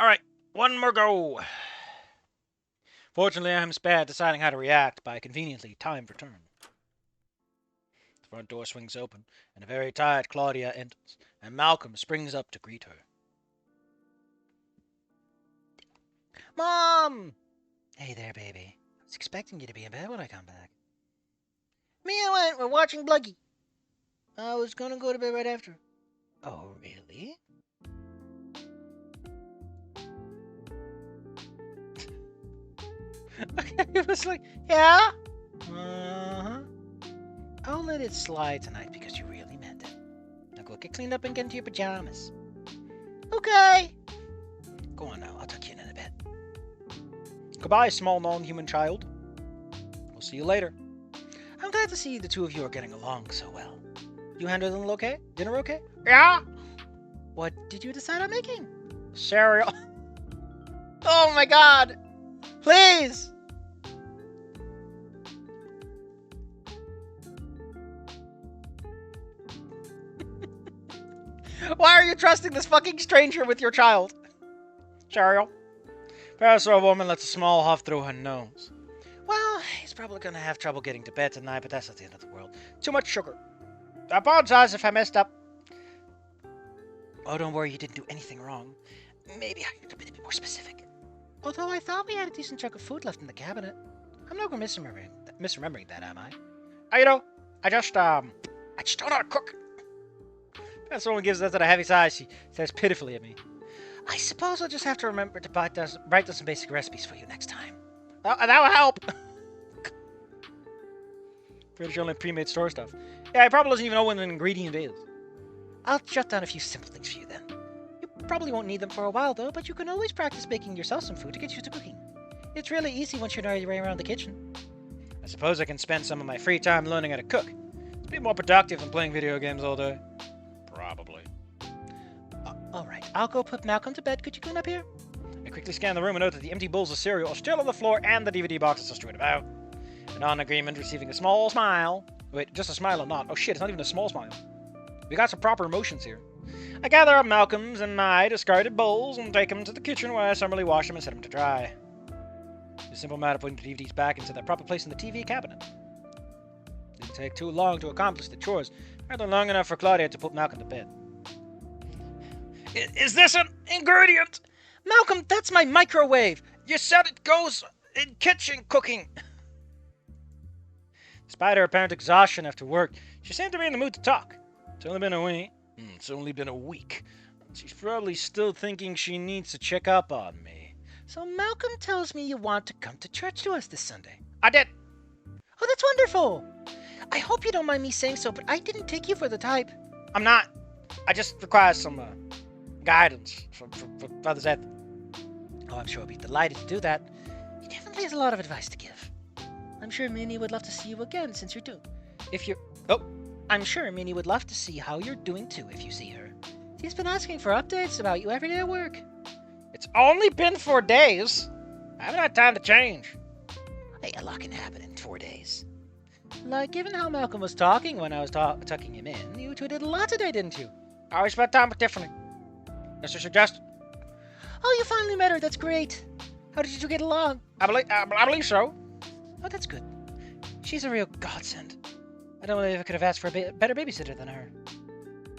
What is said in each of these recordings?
Alright, one more go. Fortunately, I'm spared deciding how to react by conveniently timed return. The front door swings open, and a very tired Claudia enters, and Malcolm springs up to greet her. Mom! Hey there, baby. I was expecting you to be in bed when I come back. Me and Wani were watching Bluggy. I was gonna go to bed right after. Oh, really? It was like, yeah? Uh-huh. I'll let it slide tonight because you really meant it. Now go get cleaned up and get into your pajamas. Okay. Go on now, I'll tuck you in a bit. Goodbye, small non-human child. We'll see you later. I'm glad to see the two of you are getting along so well. You handled dinner okay? Dinner okay? Yeah. What did you decide on making? Cereal. Oh my god! Please! Why are you trusting this fucking stranger with your child? Cereal. Pastor woman lets a small huff through her nose. Well, he's probably gonna have trouble getting to bed tonight, but that's not the end of the world. Too much sugar. I apologize if I messed up. Oh, don't worry, you didn't do anything wrong. Maybe I could be a bit more specific. Although I thought we had a decent chunk of food left in the cabinet. I'm not misremembering that, am I? I just don't know how to cook. Pastor woman gives that a heavy sigh. She stares pitifully at me. I suppose I'll just have to remember to write down some basic recipes for you next time. That will help. Pretty sure only pre-made store stuff. Yeah, I probably doesn't even know what an ingredient is. I'll jot down a few simple things for you then. You probably won't need them for a while though, but you can always practice making yourself some food to get used to cooking. It's really easy once you know your way around the kitchen. I suppose I can spend some of my free time learning how to cook. It's a bit more productive than playing video games all day. Probably. Alright, I'll go put Malcolm to bed. Could you clean up here? I quickly scan the room and note that the empty bowls of cereal are still on the floor and the DVD boxes are strewn about. And on agreement, receiving a small smile. Wait, just a smile or not? Oh shit, it's not even a small smile. We got some proper emotions here. I gather up Malcolm's and my discarded bowls and take them to the kitchen where I summarily wash them and set them to dry. It's a simple matter of putting the DVDs back into their proper place in the TV cabinet. It didn't take too long to accomplish the chores, rather long enough for Claudia to put Malcolm to bed. Is this an ingredient? Malcolm, that's my microwave. You said it goes in kitchen cooking. Despite her apparent exhaustion after work, she seemed to be in the mood to talk. It's only been a week. She's probably still thinking she needs to check up on me. So Malcolm tells me you want to come to church to us this Sunday. I did. Oh, that's wonderful. I hope you don't mind me saying so, but I didn't take you for the type. I'm not. I just require some guidance from Father Zeth. Oh, I'm sure he'll be delighted to do that. He definitely has a lot of advice to give. I'm sure Minnie would love to see you again since you're due. I'm sure Minnie would love to see how you're doing too if you see her. She's been asking for updates about you every day at work. It's only been 4 days. I haven't had time to change. Hey, a lot can happen in 4 days. Like, given how Malcolm was talking when I was tucking him in, you two did a lot today, didn't you? I always spent time with Tiffany. Mr. Suggest. Oh, you finally met her. That's great. How did you two get along? I believe so. Oh, that's good. She's a real godsend. I don't believe I could have asked for a better babysitter than her.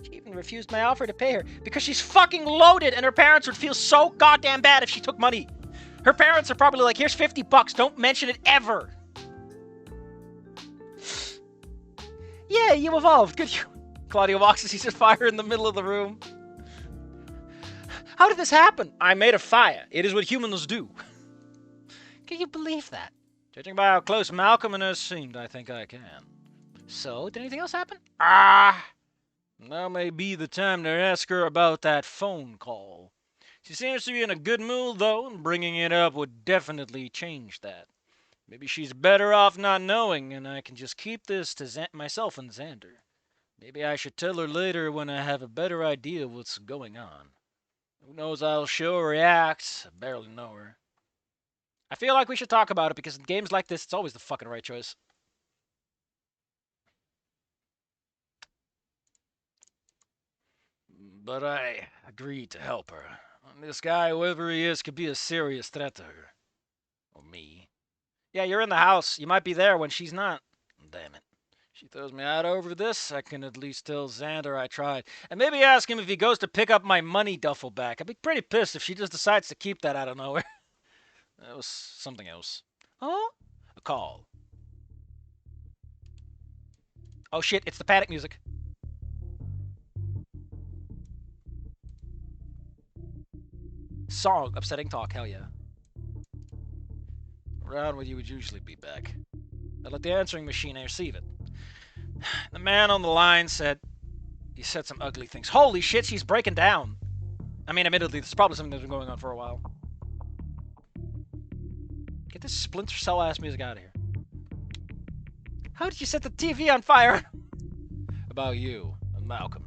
She even refused my offer to pay her because she's fucking loaded and her parents would feel so goddamn bad if she took money. Her parents are probably like, here's $50. Don't mention it ever. Yeah, you evolved. Good. Claudia walks and sees a fire in the middle of the room. How did this happen? I made a fire. It is what humans do. Can you believe that? Judging by how close Malcolm and her seemed, I think I can. So, did anything else happen? Now may be the time to ask her about that phone call. She seems to be in a good mood, though, and bringing it up would definitely change that. Maybe she's better off not knowing, and I can just keep this to myself and Xander. Maybe I should tell her later when I have a better idea of what's going on. Who knows how she'll react? I barely know her. I feel like we should talk about it because in games like this, it's always the fucking right choice. But I agreed to help her. This guy, whoever he is, could be a serious threat to her. Or me. Yeah, you're in the house. You might be there when she's not. Damn it. She throws me out over this, I can at least tell Xander I tried. And maybe ask him if he goes to pick up my money duffel bag. I'd be pretty pissed if she just decides to keep that out of nowhere. That was something else. Oh? A call. Oh shit, it's the panic music. Song, upsetting talk, hell yeah. Around when you would usually be back. I let the answering machine receive it. The man on the line said, he said some ugly things. Holy shit, she's breaking down. I mean, admittedly, this is probably something that's been going on for a while. Get this Splinter Cell ass music out of here. How did you set the TV on fire? About you and Malcolm.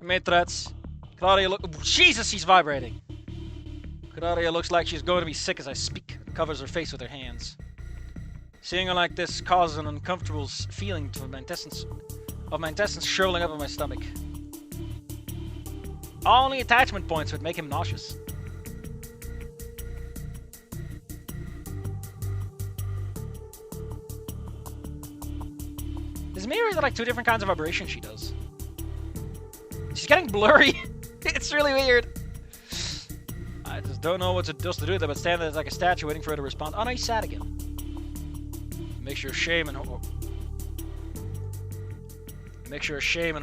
I made threats. Claudia Jesus, she's vibrating. Claudia looks like she's going to be sick as I speak. Covers her face with her hands. Seeing her like this causes an uncomfortable feeling to my intestines, shriveling up in my stomach. Only attachment points would make him nauseous. Is mirrors are like two different kinds of vibrations she does. She's getting blurry. It's really weird. I just don't know what to do with it, but stand there like a statue waiting for her to respond. Oh no, he's sad again. Makes her shame and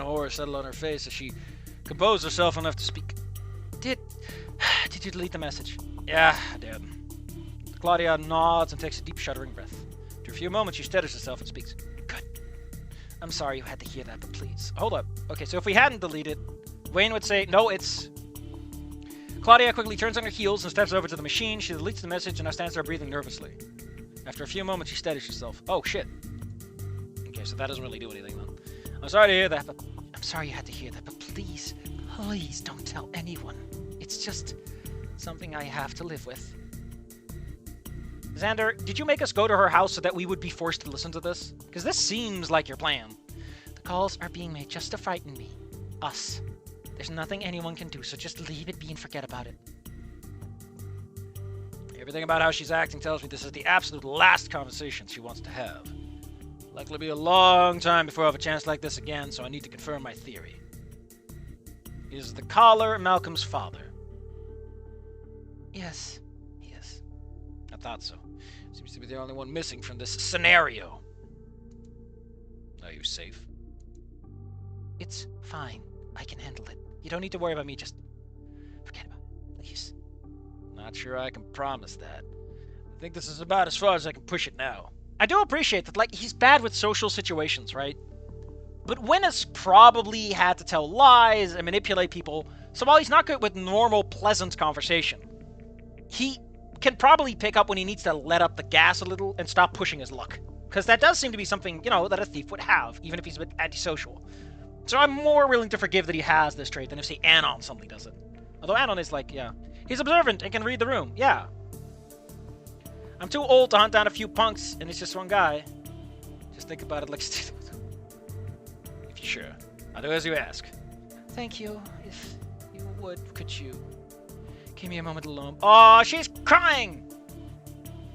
horror settle on her face as she composed herself enough to speak. Did you delete the message? Yeah, I did. Claudia nods and takes a deep shuddering breath. After a few moments, she steadies herself and speaks. Good. I'm sorry you had to hear that, but please. Hold up. Okay, so if we hadn't deleted, Wayne would say, no, it's... Claudia quickly turns on her heels and steps over to the machine. She deletes the message and now stands there breathing nervously. After a few moments, she steadies herself. Oh, shit. Okay, so that doesn't really do anything, then. I'm sorry to hear that, but... I'm sorry you had to hear that, but please don't tell anyone. It's just something I have to live with. Xander, did you make us go to her house so that we would be forced to listen to this? Because this seems like your plan. The calls are being made just to frighten me. Us. There's nothing anyone can do, so just leave it be and forget about it. Everything about how she's acting tells me this is the absolute last conversation she wants to have. Likely be a long time before I have a chance like this again, so I need to confirm my theory. Is the caller Malcolm's father? Yes, he is. I thought so. Seems to be the only one missing from this scenario. Are you safe? It's fine. I can handle it. You don't need to worry about me, just forget about it, please. Not sure I can promise that. I think this is about as far as I can push it now. I do appreciate that, like, he's bad with social situations, right? But Wynn has probably had to tell lies and manipulate people, so while he's not good with normal, pleasant conversation, he can probably pick up when he needs to let up the gas a little and stop pushing his luck. Because that does seem to be something, you know, that a thief would have, even if he's a bit antisocial. So I'm more willing to forgive that he has this trait than if, say, Anon suddenly does it. Although Anon is like, yeah. He's observant and can read the room, yeah. I'm too old to hunt down a few punks, and it's just one guy. Just think about it like... If you're sure. I'll do as you ask. Thank you. If you would, could you give me a moment alone? Oh, she's crying!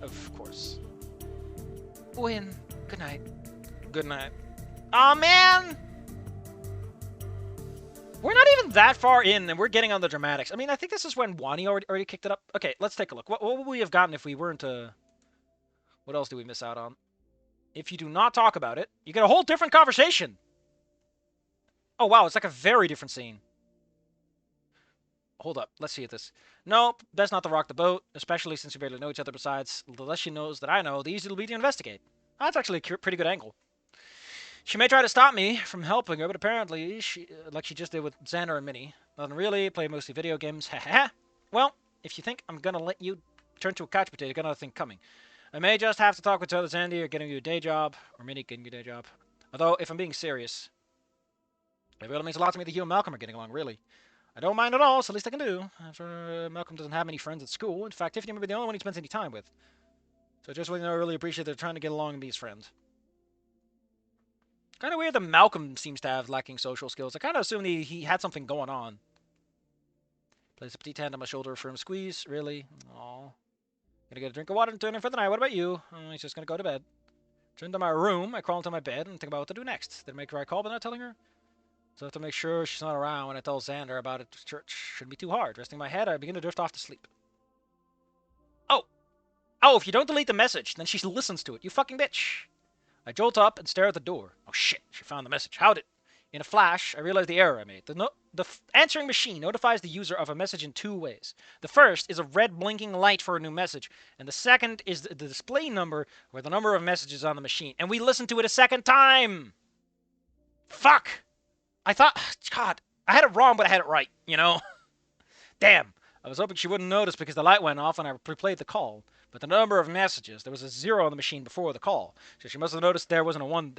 Of course. Win. Good night. Good night. Oh man! We're not even that far in, and we're getting on the dramatics. I mean, I think this is when Wani already kicked it up. Okay, let's take a look. What would we have gotten if we weren't What else do we miss out on? If you do not talk about it, you get a whole different conversation. Oh, wow, it's like a very different scene. Hold up, let's see this. Nope, best not to rock the boat, especially since we barely know each other. Besides, the less she knows that I know, the easier it'll be to investigate. Oh, that's actually a pretty good angle. She may try to stop me from helping her, but apparently, like she just did with Xander and Minnie, doesn't really play mostly video games. Well, if you think I'm gonna let you turn to a couch potato, you got another thing coming. I may just have to talk with either Xander or getting you a day job, or Minnie getting you a day job. Although, if I'm being serious, it really means a lot to me that you and Malcolm are getting along, really. I don't mind at all, it's the least I can do. After Malcolm doesn't have many friends at school. In fact, Tiffany may be the only one he spends any time with. So just want you to know I really appreciate they're trying to get along and be his friend. Kind of weird that Malcolm seems to have lacking social skills. I kind of assumed he had something going on. Place a petite hand on my shoulder for him squeeze. Really? Aw. Gonna get a drink of water and turn in for the night. What about you? He's just gonna go to bed. Turn to my room. I crawl into my bed and think about what to do next. Did I make the right call by not telling her? So I have to make sure she's not around when I tell Xander about it to church. Shouldn't be too hard. Resting my head, I begin to drift off to sleep. Oh! Oh, if you don't delete the message, then she listens to it. You fucking bitch. I jolt up and stare at the door. Oh shit, she found the message. How'd it? In a flash, I realize the error I made. The answering machine notifies the user of a message in two ways. The first is a red blinking light for a new message, and the second is the display number or the number of messages on the machine. And we listened to it a second time! Fuck! I thought, God, I had it wrong, but I had it right, you know? Damn. I was hoping she wouldn't notice because the light went off and I replayed the call. But the number of messages, there was a 0 on the machine before the call. So she must have noticed there wasn't a 1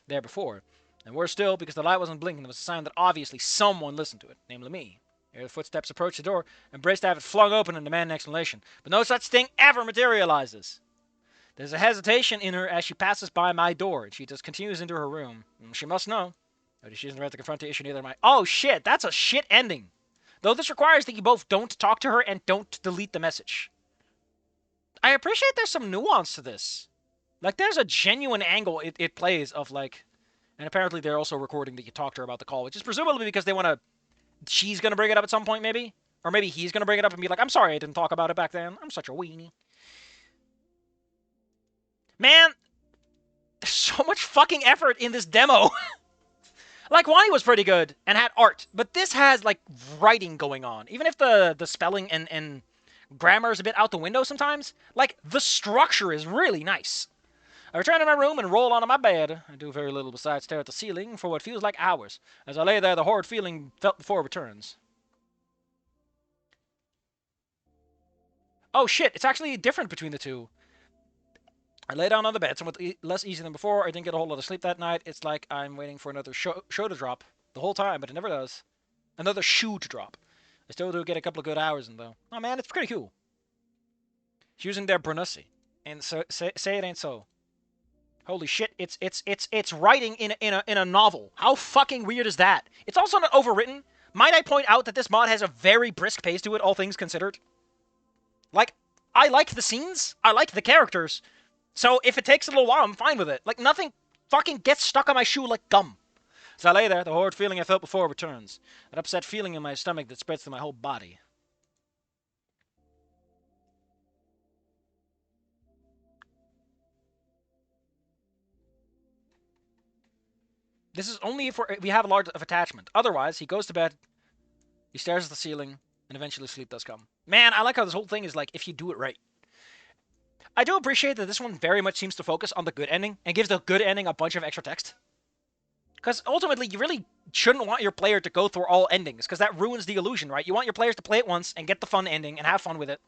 there before. And worse still, because the light wasn't blinking, there was a sign that obviously someone listened to it, namely me. Ere the footsteps approached the door, and braced to have it flung open and demand an explanation. But no such thing ever materializes. There's a hesitation in her as she passes by my door, and she just continues into her room. She must know. But she isn't ready to confront the issue, neither am I. Oh shit, that's a shit ending. Though this requires that you both don't talk to her and don't delete the message. I appreciate there's some nuance to this. Like, there's a genuine angle it plays of, like... And apparently they're also recording that you talk to her about the call, which is presumably because they want to... She's going to bring it up at some point, maybe? Or maybe he's going to bring it up and be like, I'm sorry I didn't talk about it back then. I'm such a weenie. Man, there's so much fucking effort in this demo. Like, Wani was pretty good and had art, but this has, like, writing going on. Even if the spelling and grammar is a bit out the window sometimes, like, the structure is really nice. I return to my room and roll onto my bed. I do very little besides stare at the ceiling for what feels like hours. As I lay there, the horrid feeling felt before returns. Oh shit, it's actually different between the two. I lay down on the bed, somewhat less easy than before. I didn't get a whole lot of sleep that night. It's like I'm waiting for another show to drop the whole time, but it never does. Another shoe to drop. I still do get a couple of good hours in, though. Oh man, it's pretty cool. She's using their Brunussi. And so, say it ain't so. Holy shit, it's writing in a novel. How fucking weird is that? It's also not overwritten. Might I point out that this mod has a very brisk pace to it, all things considered? Like, I like the scenes, I like the characters, so if it takes a little while, I'm fine with it. Like, nothing fucking gets stuck on my shoe like gum. As I lay there, the horrid feeling I felt before returns. An upset feeling in my stomach that spreads through my whole body. This is only if we have a large of attachment. Otherwise, he goes to bed, he stares at the ceiling, and eventually sleep does come. Man, I like how this whole thing is like, if you do it right. I do appreciate that this one very much seems to focus on the good ending, and gives the good ending a bunch of extra text. Because ultimately, you really shouldn't want your player to go through all endings, because that ruins the illusion, right? You want your players to play it once, and get the fun ending, and have fun with it.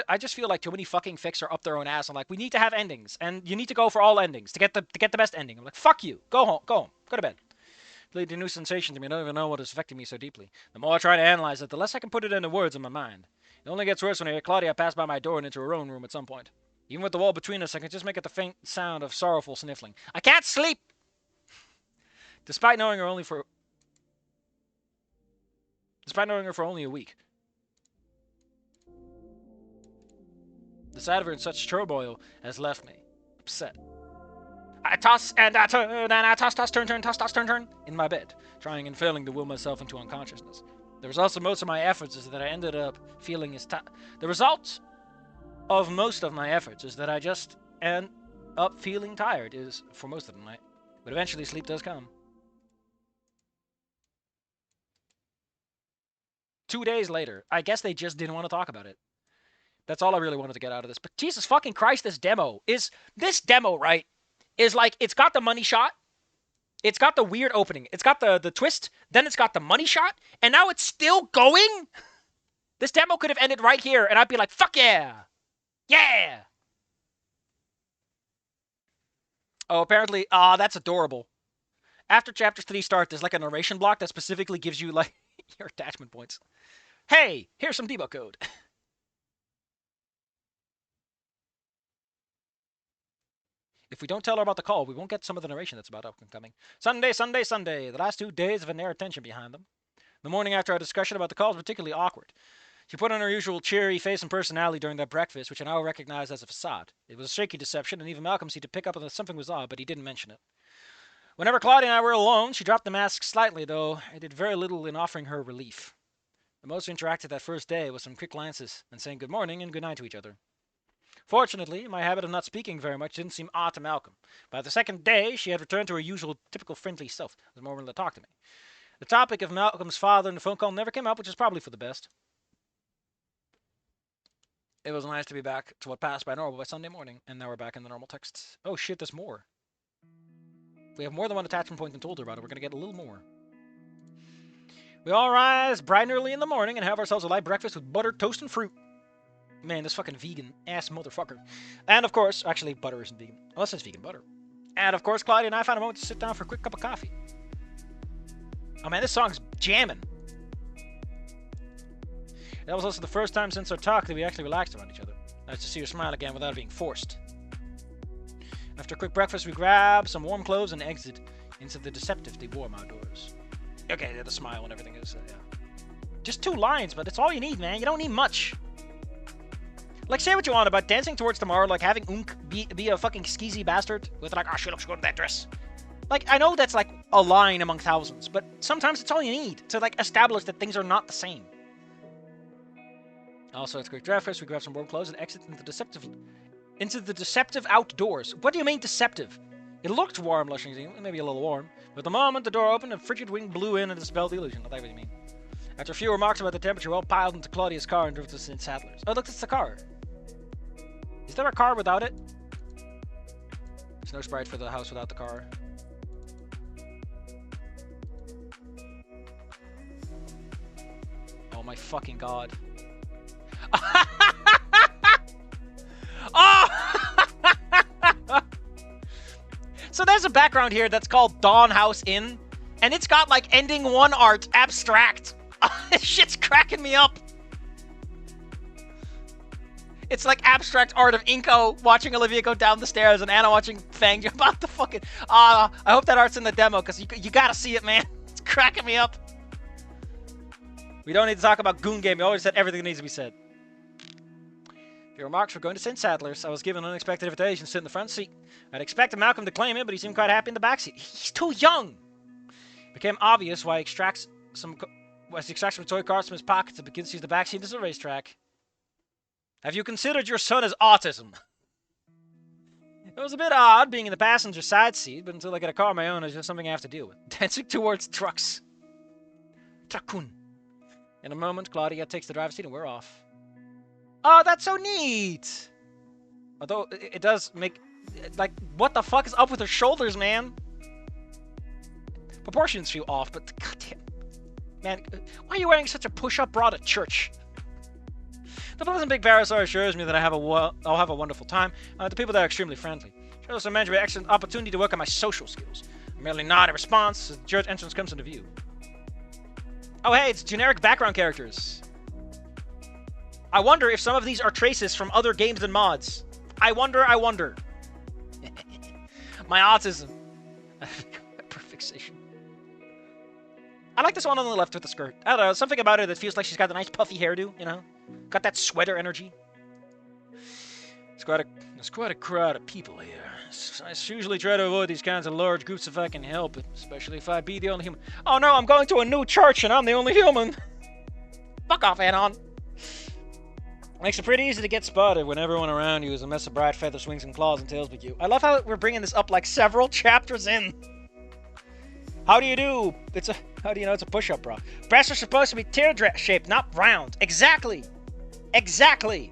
I just feel like too many fucking fics are up their own ass. I'm like, we need to have endings, and you need to go for all endings to get the best ending. I'm like, fuck you, go home, go to bed. It leads to new sensation to me. I don't even know what is affecting me so deeply. The more I try to analyze it, the less I can put it into words in my mind. It only gets worse when I hear Claudia pass by my door and into her own room at some point. Even with the wall between us, I can just make out the faint sound of sorrowful sniffling. I can't sleep! Despite knowing her for only a week. The sight of her in such turmoil has left me upset. I toss and I turn and I toss, turn, toss, turn in my bed, trying and failing to will myself into unconsciousness. The result of most of my efforts is that I ended up feeling The result of most of my efforts is that I just end up feeling tired for most of the night. But eventually sleep does come. 2 days later, I guess they just didn't want to talk about it. That's all I really wanted to get out of this. But Jesus fucking Christ, this demo, right, is like, it's got the money shot, it's got the weird opening, it's got the twist, then it's got the money shot, and now it's still going? This demo could have ended right here, and I'd be like, fuck yeah! Yeah! Oh, apparently, that's adorable. After Chapter 3 starts, there's like a narration block that specifically gives you, like, your attachment points. Hey, here's some debug code. If we don't tell her about the call, we won't get some of the narration that's about upcoming. Sunday, Sunday, Sunday. The last 2 days have had their attention behind them. The morning after our discussion about the call was particularly awkward. She put on her usual cheery face and personality during that breakfast, which I now recognize as a facade. It was a shaky deception, and even Malcolm seemed to pick up on that something was odd, but he didn't mention it. Whenever Claudia and I were alone, she dropped the mask slightly, though it did very little in offering her relief. The most we interacted that first day was some quick glances and saying good morning and good night to each other. Fortunately, my habit of not speaking very much didn't seem odd to Malcolm. By the second day, she had returned to her usual, typical friendly self. Was more willing to talk to me. The topic of Malcolm's father in the phone call never came up, which is probably for the best. It was nice to be back to what passed by normal by Sunday morning, and now we're back in the normal texts. Oh shit, there's more. We have more than one attachment point and told her about it. We're going to get a little more. We all rise bright and early in the morning and have ourselves a light breakfast with butter, toast, and fruit. Man, this fucking vegan ass motherfucker. And of course, actually, butter isn't vegan. Unless it's vegan butter. And of course, Claudia and I found a moment to sit down for a quick cup of coffee. Oh man, this song's jamming. That was also the first time since our talk that we actually relaxed around each other. Nice to see her smile again without it being forced. After a quick breakfast, we grab some warm clothes and exit into the deceptively warm outdoors. Okay, the smile and everything is, yeah. Just 2 lines, but it's all you need, man. You don't need much. Like, say what you want about dancing towards tomorrow, like having Unk be a fucking skeezy bastard with like, oh, she looks good in that dress. Like, I know that's like a line among thousands, but sometimes it's all you need to like establish that things are not the same. Also, it's a quick breakfast. We grab some warm clothes and exit into the deceptive outdoors. What do you mean deceptive? It looked warm, lushing, maybe a little warm. But the moment the door opened, a frigid wind blew in and dispelled the illusion. That's what you mean. After a few remarks about the temperature, we all piled into Claudia's car and drove to St. Sadler's. Oh, look, it's the car. Is there a car without it? There's no sprite for the house without the car. Oh my fucking god. Oh! So there's a background here that's called Dawn House Inn, and it's got like ending 1 art abstract. This shit's cracking me up. It's like abstract art of Inko watching Olivia go down the stairs and Anna watching Fang jump out the fucking... I hope that art's in the demo, because you gotta see it, man. It's cracking me up. We don't need to talk about Goon Game. We always said everything that needs to be said. Your remarks were going to St. Sadler's. I was given an unexpected invitation to sit in the front seat. I'd expected Malcolm to claim it, but he seemed quite happy in the back seat. He's too young. It became obvious why he extracts some toy cars from his pockets and begins to use the back seat as a racetrack. Have you considered your son as autism? It was a bit odd being in the passenger side seat, but until I get a car of my own, it's just something I have to deal with. Dancing towards trucks. Truckun. In a moment, Claudia takes the driver's seat and we're off. Oh, that's so neat! Although, it does make... Like, what the fuck is up with her shoulders, man? Proportions feel off, but goddamn... Man, why are you wearing such a push-up bra to church? The pleasant big Parasaur assures me that I'll have a wonderful time. The people there are extremely friendly. She also mentioned an excellent opportunity to work on my social skills. I merely nod in response as the church entrance comes into view. Oh hey, it's generic background characters. I wonder if some of these are traces from other games and mods. I wonder. My autism. Perfixation. I like this one on the left with the skirt. I don't know, something about her that feels like she's got a nice puffy hairdo, you know? Got that sweater energy. It's quite a crowd of people here. I usually try to avoid these kinds of large groups if I can help it, especially if I be the only human. Oh no, I'm going to a new church and I'm the only human. Fuck off, Anon. Makes it pretty easy to get spotted when everyone around you is a mess of bright feathers, wings, and claws and tails but you. I love how we're bringing this up like several chapters in. How do you do? How do you know it's a push-up bra? Breasts are supposed to be teardrop-shaped, not round. Exactly. Exactly.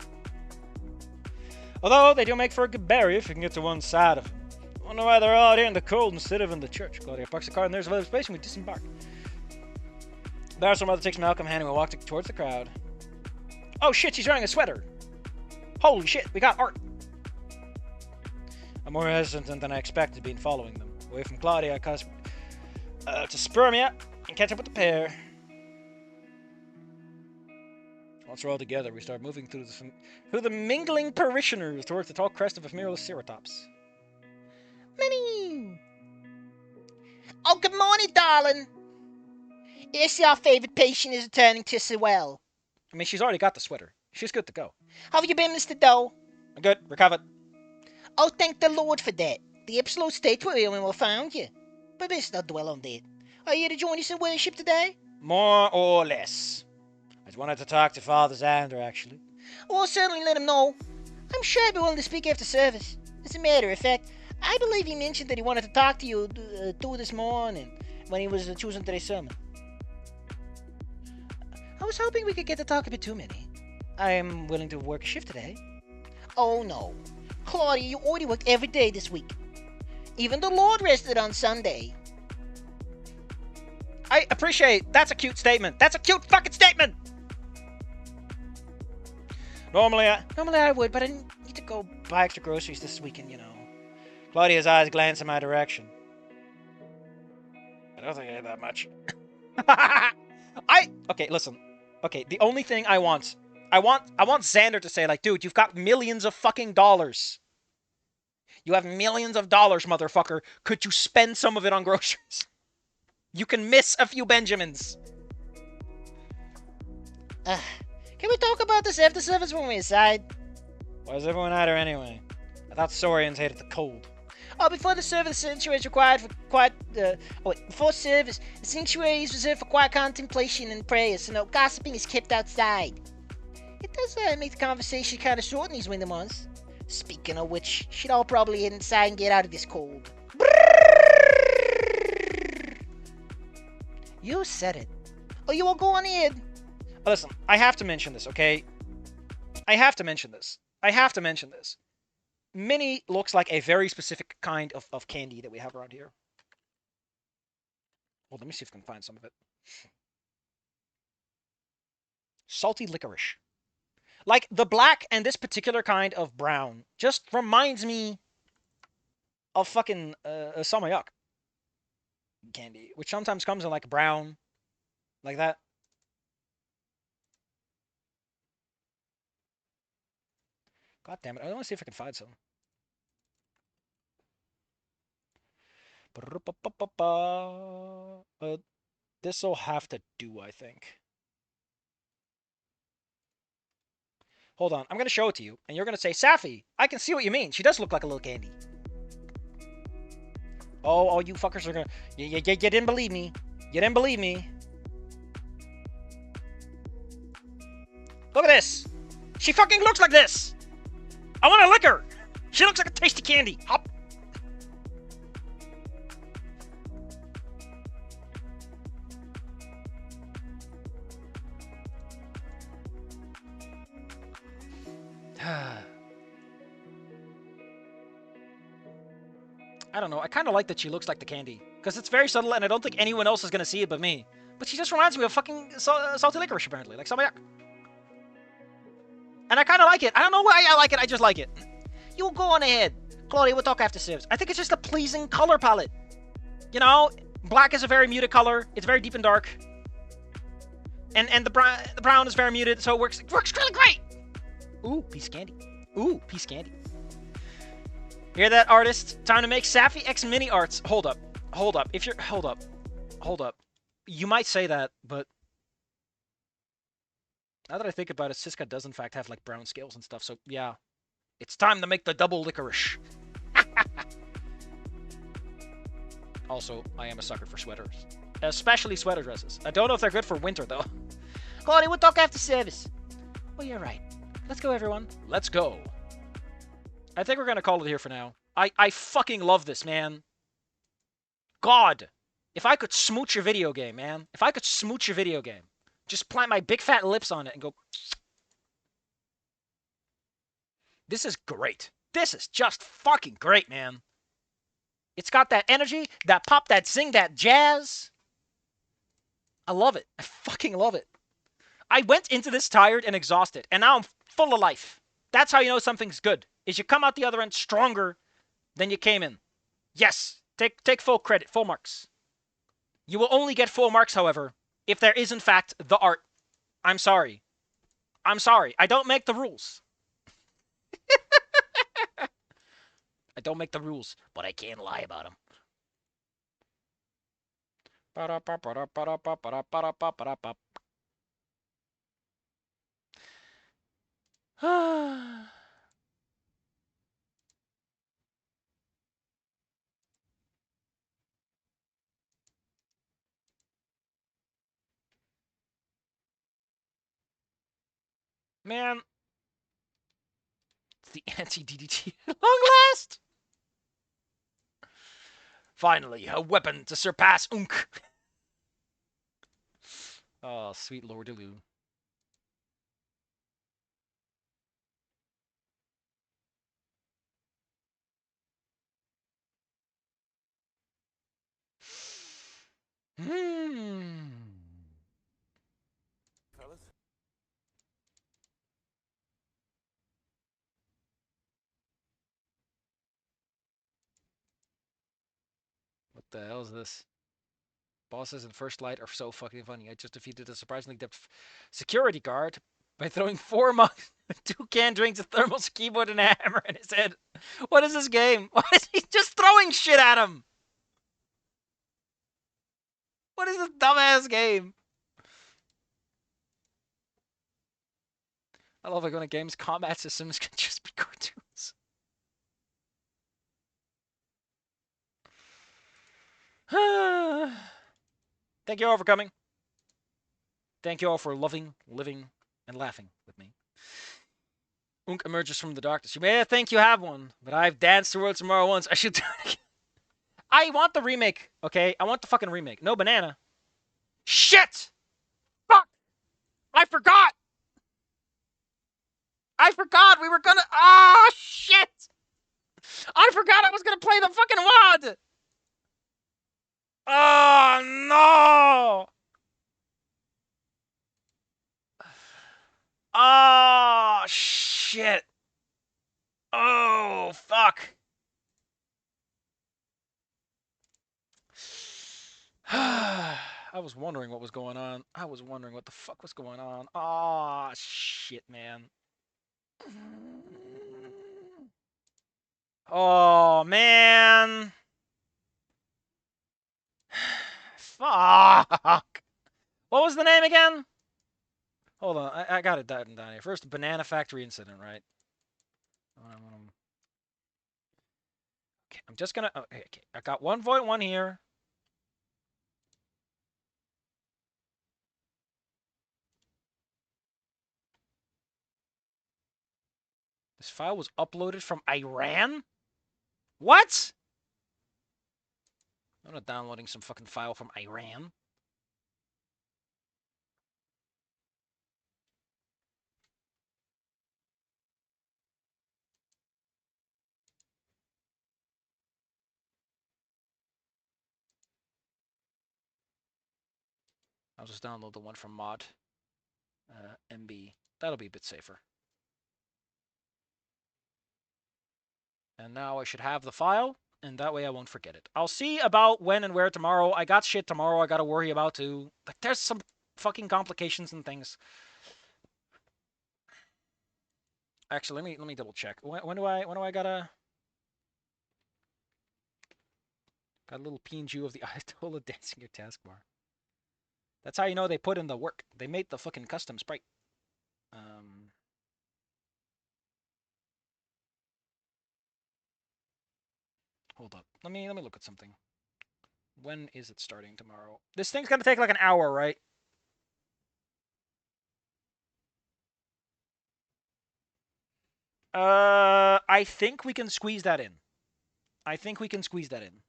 Although they do make for a good barrier if you can get to one side of them. I wonder why they're all out here in the cold instead of in the church. Claudia parks the car and there's a little space and we disembark. Barrister's mother takes Malcolm hand and we walk towards the crowd. Oh shit, she's wearing a sweater. Holy shit, we got art. I'm more hesitant than I expected being following them. Away from Claudia, cause to spur me up and catch up with the pair. Once we're all together, we start moving through the mingling parishioners towards the tall crest of ephemeral ceratops. good morning, darling. Yes, our favorite patient is returning to us well. I mean, she's already got the sweater. She's good to go. How have you been, Mr. Doe? I'm good. Recovered. Oh, thank the Lord for that. The absolute state were here when we found you. But let's not dwell on that. Are you here to join us in worship today? More or less. I just wanted to talk to Father Xander, actually. Well, certainly let him know. I'm sure I'd be willing to speak after service. As a matter of fact, I believe he mentioned that he wanted to talk to you too this morning when he was choosing today's sermon. I was hoping we could get to talk a bit too many. I am willing to work a shift today. Oh no. Claudia, you already worked every day this week. Even the Lord rested on Sunday. I appreciate. That's a cute statement. That's a cute fucking statement! Normally I would, but I need to go buy extra groceries this weekend, you know. Claudia's eyes glance in my direction. I don't think I ate that much. Okay, listen. Okay, the only thing I want Xander to say, like, dude, you've got millions of fucking dollars. You have millions of dollars, motherfucker. Could you spend some of it on groceries? You can miss a few Benjamins. Can we talk about this after service when we're inside? Why is everyone out here anyway? I thought Saurians hated the cold. Oh, before the service, the sanctuary is required for quiet. Before service, the sanctuary is reserved for quiet contemplation and prayer, so no gossiping is kept outside. It does make the conversation kind of short in these winter months. Speaking of which, should all probably head inside and get out of this cold. You said it. Oh, you won't go on ahead. Listen, I have to mention this, okay? I have to mention this. Minnie looks like a very specific kind of candy that we have around here. Well, let me see if I can find some of it. Salty licorice. Like, the black and this particular kind of brown just reminds me of fucking Samayak candy, which sometimes comes in, like, brown, like that. God damn it, I want to see if I can find some. This'll have to do, I think. Hold on, I'm gonna show it to you, and you're gonna say, Safi, I can see what you mean. She does look like a little candy. Oh, you fuckers are gonna... You didn't believe me. You didn't believe me. Look at this. She fucking looks like this. I want to lick her. She looks like a tasty candy. Hop. I don't know. I kind of like that she looks like the candy. Because it's very subtle, and I don't think anyone else is going to see it but me. But she just reminds me of fucking salty licorice, apparently. Like Samayak. And I kind of like it. I don't know why I like it. I just like it. You go on ahead. Claudia, we'll talk after service. I think it's just a pleasing color palette. You know, black is a very muted color. It's very deep and dark. And the brown is very muted, so it works really great. Ooh, piece of candy. Ooh, piece of candy. Hear that, artist? Time to make Safi X mini arts. Hold up. If you're... Hold up. You might say that, but... Now that I think about it, Siska does in fact have, like, brown scales and stuff, so yeah. It's time to make the double licorice. Also, I am a sucker for sweaters. Especially sweater dresses. I don't know if they're good for winter, though. Claudia, we'll talk after service. Well, you're right. Let's go, everyone. Let's go. I think we're gonna call it here for now. I fucking love this, man. God. If I could smooch your video game, man. If I could smooch your video game. Just plant my big fat lips on it and go... This is great. This is just fucking great, man. It's got that energy, that pop, that zing, that jazz. I love it. I fucking love it. I went into this tired and exhausted, and now I'm full of life. That's how you know something's good, is you come out the other end stronger than you came in. Yes, take full credit, full marks. You will only get full marks, however, if there is in fact the art. I'm sorry. I don't make the rules. I don't make the rules, but I can't lie about them. Man, it's the anti-DDT at long last. Finally, a weapon to surpass Unk. Oh, sweet Lordaloo. Fellas? What the hell is this? Bosses in First Light are so fucking funny. I just defeated a surprisingly depth security guard by throwing 4 mugs, 2 canned drinks, a thermal keyboard, and a hammer in his head. What is this game? Why is he just throwing shit at him? What is this dumbass game? I love it when a game's combat systems can just be cartoons. Thank you all for coming. Thank you all for loving, living, and laughing with me. Unk emerges from the darkness. You may think you have one, but I've danced the world tomorrow once. I should do it again. I want the remake, okay? I want the fucking remake. No banana. Shit! Fuck! I forgot! I forgot we were gonna... Ah, shit! I forgot I was gonna play the fucking WOD! Oh, no! Oh, shit. Oh, fuck. I was wondering what was going on. I was wondering what the fuck was going on. Oh, shit, man. Oh, man. Fuck. What was the name again? Hold on. I got it down here. First, Banana Factory incident, right? Okay, I'm just gonna... Okay. I got 1.1 here. This file was uploaded from Iran? What? I'm not downloading some fucking file from Iran. I'll just download the one from mod. MB. That'll be a bit safer. And now I should have the file, and that way I won't forget it. I'll see about when and where tomorrow. I got shit tomorrow I gotta worry about too. Like, there's some fucking complications and things. Actually, let me double check. When do I gotta... Got a little PNG of the Ayatollah dancing your taskbar. That's how you know they put in the work. They made the fucking custom sprite. Hold up. Let me look at something. When is it starting tomorrow? This thing's gonna take like an hour, right? I think we can squeeze that in. I think we can squeeze that in.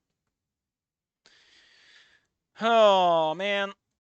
Oh, man.